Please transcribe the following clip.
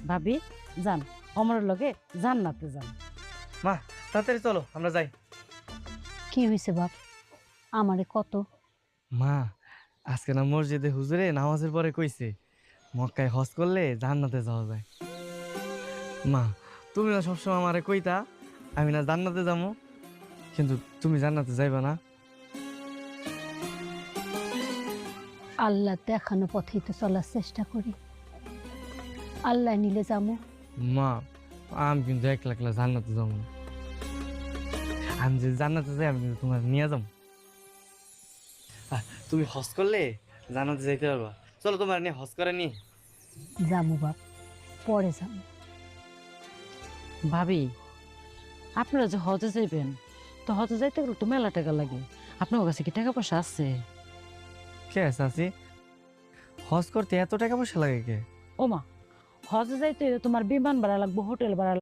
ভাবি যান অমরের লগে জান্নাতে যান। মা তাড়াতাড়ি চলো আমরা যাই। কি হয়েছে বাপ? আমারে কত। মা আজকে না মসজিদে হুজুরে নামাজের পরে কইছে মক্কায় হজ করলে জান্নাতে যাওয়া যায়। মা তুমি না সবসময় আমারে কইতা আমি না জান্নাতে যাবো, কিন্তু তুমি জান্নাতে যাইবা না। আল্লাহ দেখানো পথেই তো চলার চেষ্টা করি। আল্লাহ নিলে যাবো। মা আমি কিন্তু একলা একলা জান্নাতে যাবো না। আমি যদি জান্নাতে যাই আমি কিন্তু তোমার নিয়ে যাবো। তুমি হজ করলে জান্নাতে যাইতে পারবা, চলো তোমার নিয়ে হজ করে নি। যাবো বাপ, পরে যাবো। ভাবি আপনারা যে হজে যাইবেন, তো হজে যাইতে গেলে তো মেলা টাকা লাগে, আপনার কাছে কি টাকা পয়সা আছে? কে আছে আছি? হজ করতে এত টাকা পয়সা লাগে কে? ওমা, হজে যাইতে তোমার বিমান ভাড়া লাগবে, হোটেল ভাড়া